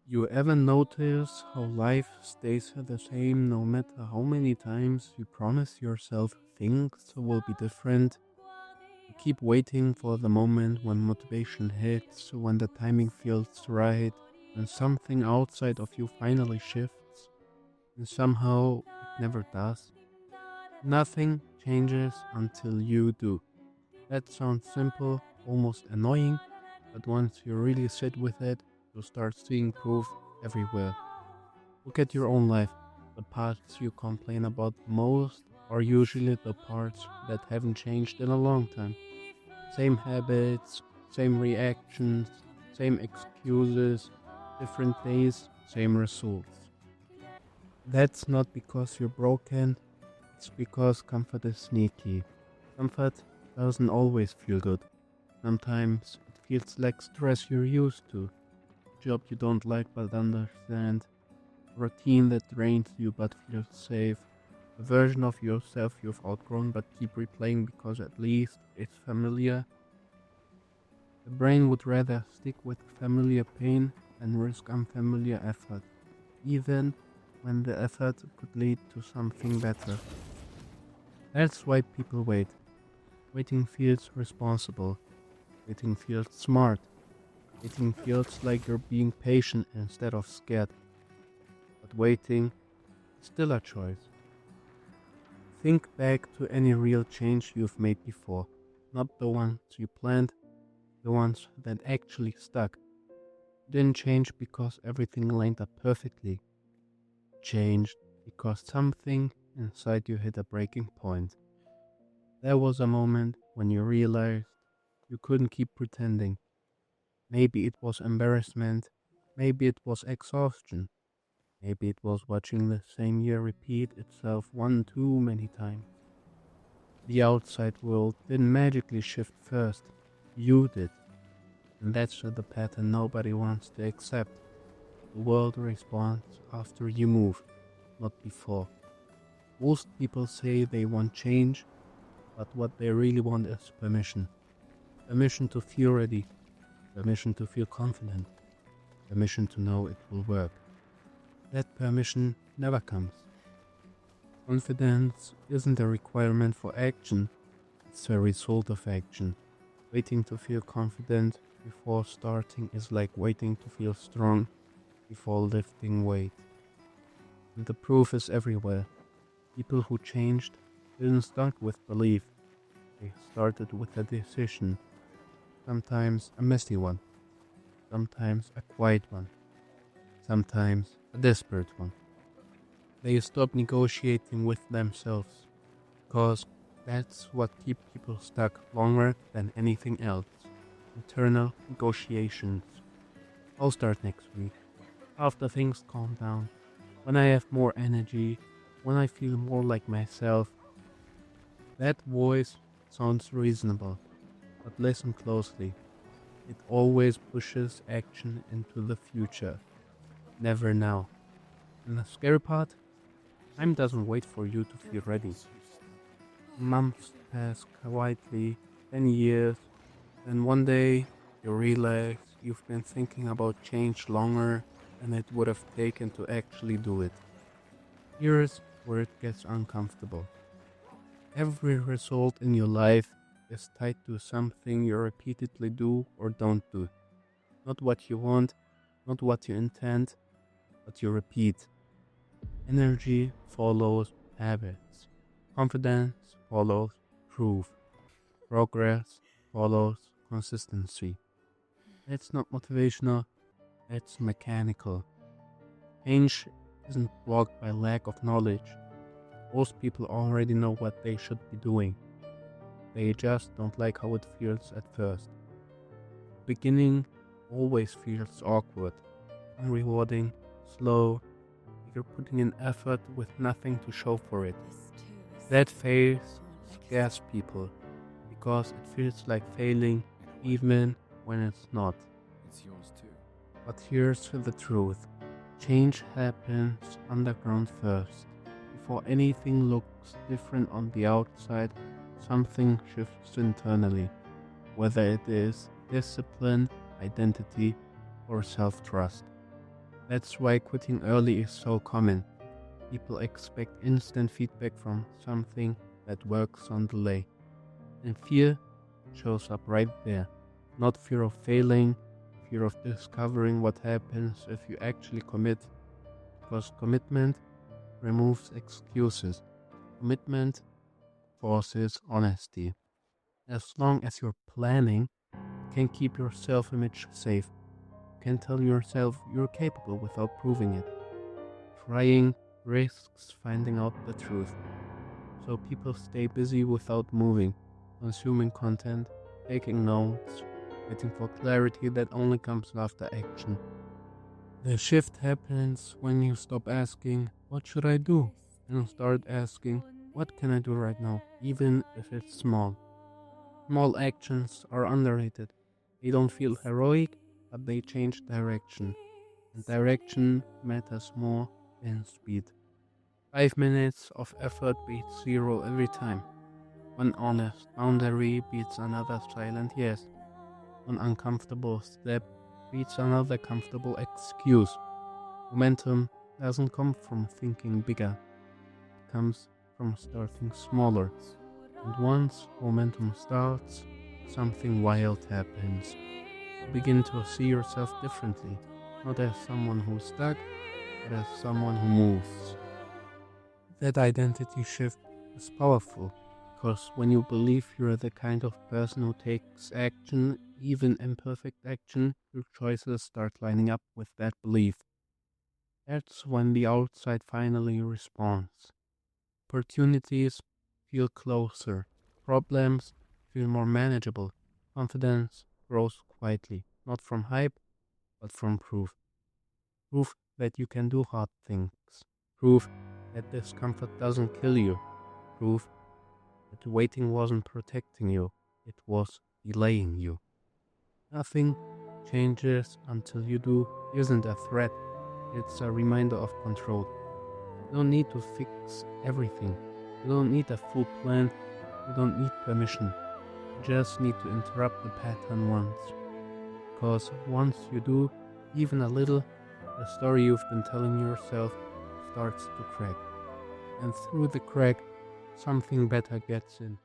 You ever notice how life stays the same no matter how many times you promise yourself things will be different? You keep waiting for the moment when motivation hits, when the timing feels right, when something outside of you finally shifts, and somehow it never does. Nothing changes until you do. That sounds simple, almost annoying, but once you really sit with it, you start seeing proof everywhere. Look at your own life. The parts you complain about most are usually the parts that haven't changed in a long time. Same habits, same reactions, same excuses, different days, same results. That's not because you're broken, it's because comfort is sneaky. Comfort doesn't always feel good. Sometimes it feels like stress you're used to, a job you don't like but understand, a routine that drains you but feels safe, a version of yourself you've outgrown but keep replaying because at least it's familiar. The brain would rather stick with familiar pain than risk unfamiliar effort, even when the effort could lead to something better. That's why people wait. Waiting feels responsible. Waiting feels smart. Waiting feels like you're being patient instead of scared. But waiting is still a choice. Think back to any real change you've made before. Not the ones you planned, the ones that actually stuck. You didn't change because everything lined up perfectly. You changed because something inside you hit a breaking point. There was a moment when you realized you couldn't keep pretending. Maybe it was embarrassment, maybe it was exhaustion, maybe it was watching the same year repeat itself one too many times. The outside world didn't magically shift first, you did. And that's the pattern nobody wants to accept. The world responds after you move, not before. Most people say they want change, but what they really want is permission. Permission to feel ready, permission to feel confident, permission to know it will work. That permission never comes. Confidence isn't a requirement for action, it's a result of action. Waiting to feel confident before starting is like waiting to feel strong before lifting weight. And the proof is everywhere. People who changed didn't start with belief, they started with a decision, sometimes a messy one, sometimes a quiet one, sometimes a desperate one. They stopped negotiating with themselves, because that's what keeps people stuck longer than anything else. Internal negotiations. I'll start next week, after things calm down, when I have more energy, when I feel more like myself. That voice sounds reasonable, but listen closely. It always pushes action into the future, never now. And the scary part? Time doesn't wait for you to feel ready. Months pass quietly, then years, then one day you realize you've been thinking about change longer than it would have taken to actually do it. Here's where it gets uncomfortable. Every result in your life is tied to something you repeatedly do or don't do. Not what you want, not what you intend, but you repeat. Energy follows habits. Confidence follows proof. Progress follows consistency. It's not motivational, it's mechanical. Change isn't blocked by lack of knowledge. Most people already know what they should be doing. They just don't like how it feels at first. Beginning always feels awkward, unrewarding, slow, like you're putting in effort with nothing to show for it. That phase scares people because it feels like failing even when it's not. But here's the truth. Change happens underground first. Before anything looks different on the outside, something shifts internally, whether it is discipline, identity, or self trust. That's why quitting early is so common. People expect instant feedback from something that works on delay. And fear shows up right there. Not fear of failing, fear of discovering what happens if you actually commit. Because commitment removes excuses. Commitment forces honesty. As long as you're planning, you can keep your self-image safe. You can tell yourself you're capable without proving it. Trying risks finding out the truth. So people stay busy without moving, consuming content, taking notes, waiting for clarity that only comes after action. The shift happens when you stop asking, what should I do? And start asking, what can I do right now, even if it's small. Small actions are underrated. They don't feel heroic, but they change direction. And direction matters more than speed. 5 minutes of effort beats zero every time. One honest boundary beats another silent yes. One uncomfortable step beats another comfortable excuse. Momentum doesn't come from thinking bigger. It comes from starting smaller. And once momentum starts, something wild happens. You begin to see yourself differently, not as someone who's stuck, but as someone who moves. That identity shift is powerful, because when you believe you're the kind of person who takes action, even imperfect action, your choices start lining up with that belief. That's when the outside finally responds. Opportunities feel closer, problems feel more manageable, confidence grows quietly, not from hype, but from proof. Proof that you can do hard things. Proof that discomfort doesn't kill you. Proof that waiting wasn't protecting you, it was delaying you. Nothing changes until you do isn't a threat, it's a reminder of control. You don't need to fix everything. You don't need a full plan. You don't need permission. You just need to interrupt the pattern once. Because once you do, even a little, the story you've been telling yourself starts to crack. And through the crack, something better gets in.